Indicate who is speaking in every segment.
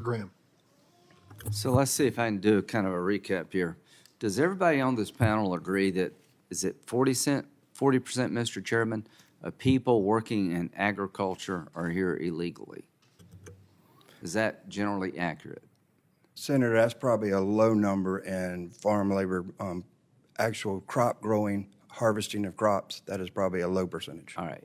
Speaker 1: Graham.
Speaker 2: So let's see if I can do kind of a recap here. Does everybody on this panel agree that, is it 40%, Mr. Chairman, of people working in agriculture are here illegally? Is that generally accurate?
Speaker 3: Senator, that's probably a low number in farm labor, actual crop growing, harvesting of crops. That is probably a low percentage.
Speaker 2: All right.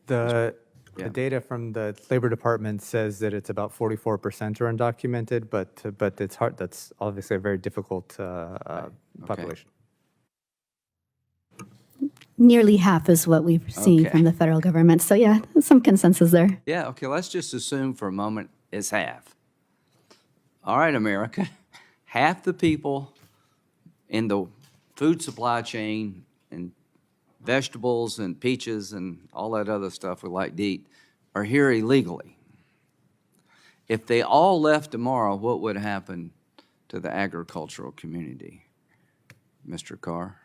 Speaker 4: The
Speaker 2: Yeah.
Speaker 4: data from the Labor Department says that it's about 44% are undocumented, but it's hard. That's obviously a very difficult population.
Speaker 5: Nearly half is what we've seen
Speaker 2: Okay.
Speaker 5: from the federal government. So yeah, some consensus there.
Speaker 2: Yeah, okay, let's just assume for a moment it's half. All right, America, half the people in the food supply chain and vegetables and peaches and all that other stuff we like to eat are here illegally. If they all left tomorrow, what would happen to the agricultural community? Mr. Carr?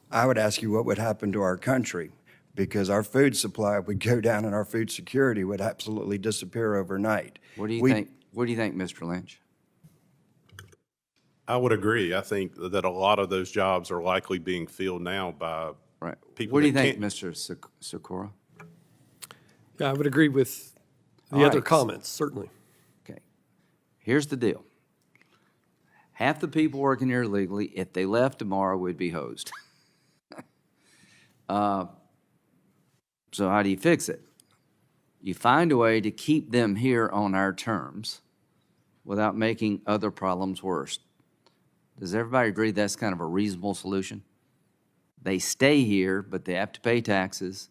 Speaker 3: I would ask you what would happen to our country, because our food supply would go down and our food security would absolutely disappear overnight.
Speaker 2: What do you think? What do you think, Mr. Lynch?
Speaker 6: I would agree. I think that a lot of those jobs are likely being filled now by
Speaker 2: Right.
Speaker 6: people.
Speaker 2: What do you
Speaker 6: that
Speaker 2: think,
Speaker 6: can't-
Speaker 2: Mr. Sikora?
Speaker 1: Yeah, I would agree with the
Speaker 2: All
Speaker 1: other
Speaker 2: right.
Speaker 1: comments, certainly.
Speaker 2: Okay. Here's the deal. Half the people working here legally, if they left tomorrow, would be hosed. So how do you fix it? You find a way to keep them here on our terms without making other problems worse. Does everybody agree that's kind of a reasonable solution? They stay here, but they have to pay taxes.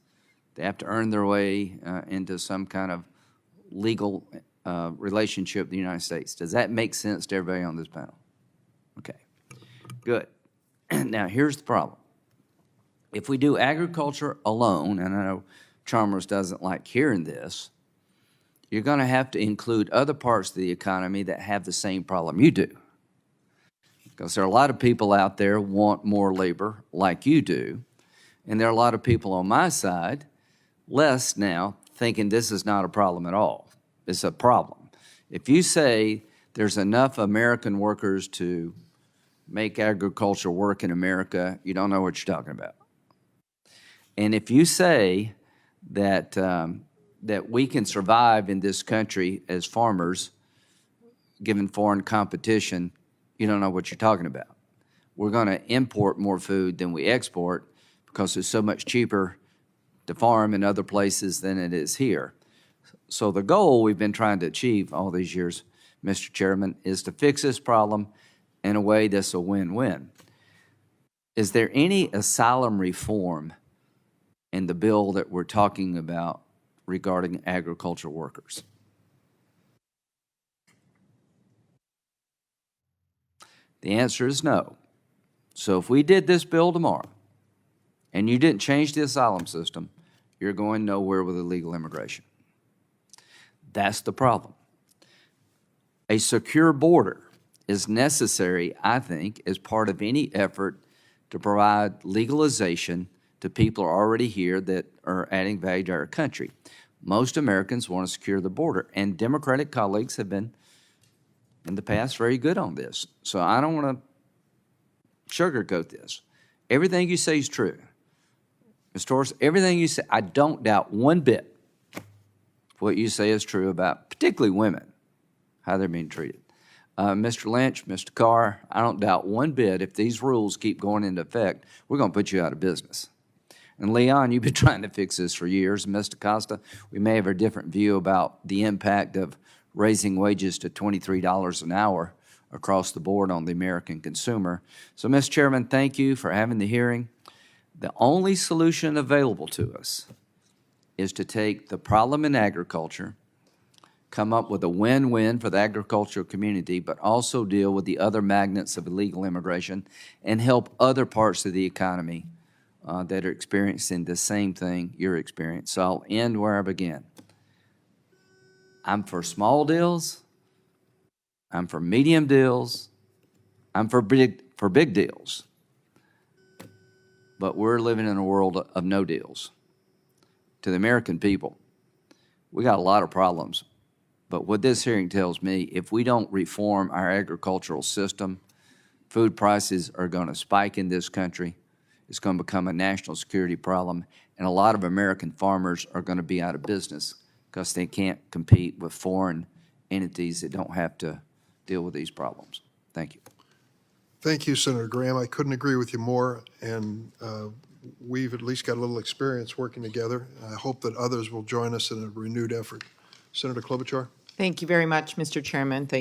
Speaker 2: They have to earn their way into some kind of legal relationship with the United States. Does that make sense to everybody on this panel? Okay, good. Now, here's the problem. If we do agriculture alone, and I know Chalmers doesn't like hearing this, you're going to have to include other parts of the economy that have the same problem you do. Because there are a lot of people out there want more labor like you do, and there are a lot of people on my side, less now, thinking this is not a problem at all. It's a problem. If you say there's enough American workers to make agriculture work in America, you don't know what you're talking about. And if you say that, that we can survive in this country as farmers, given foreign competition, you don't know what you're talking about. We're going to import more food than we export because it's so much cheaper to farm in other places than it is here. So the goal we've been trying to achieve all these years, Mr. Chairman, is to fix this problem in a way that's a win-win. Is there any asylum reform in the bill that we're talking about regarding agricultural workers? The answer is no. So if we did this bill tomorrow and you didn't change the asylum system, you're going nowhere with illegal immigration. That's the problem. A secure border is necessary, I think, as part of any effort to provide legalization to people who are already here that are adding value to our country. Most Americans want to secure the border, and Democratic colleagues have been, in the past, very good on this. So I don't want to sugarcoat this. Everything you say is true. Ms. Torres, everything you say, I don't doubt one bit what you say is true about particularly women, how they're being treated. Mr. Lynch, Mr. Carr, I don't doubt one bit if these rules keep going into effect, we're going to put you out of business. And Leon, you've been trying to fix this for years. Mr. Costa, we may have a different view about the impact of raising wages to $23 an hour across the board on the American consumer. So, Mr. Chairman, thank you for having the hearing. The only solution available to us is to take the problem in agriculture, come up with a win-win for the agricultural community, but also deal with the other magnets of illegal immigration and help other parts of the economy that are experiencing the same thing you're experiencing. So I'll end where I began. I'm for small deals. I'm for medium deals. I'm for big deals. But we're living in a world of no deals. To the American people, we got a lot of problems But what this hearing tells me, if we don't reform our agricultural system, food prices are going to spike in this country. It's going to become a national security problem, and a lot of American farmers are going to be out of business because they can't compete with foreign entities that don't have to deal with these problems. Thank you.
Speaker 7: Thank you, Senator Graham. I couldn't agree with you more, and we've at least got a little experience working together. I hope that others will join us in a renewed effort. Senator Klobuchar?
Speaker 8: Thank you very much, Mr. Chairman. Thank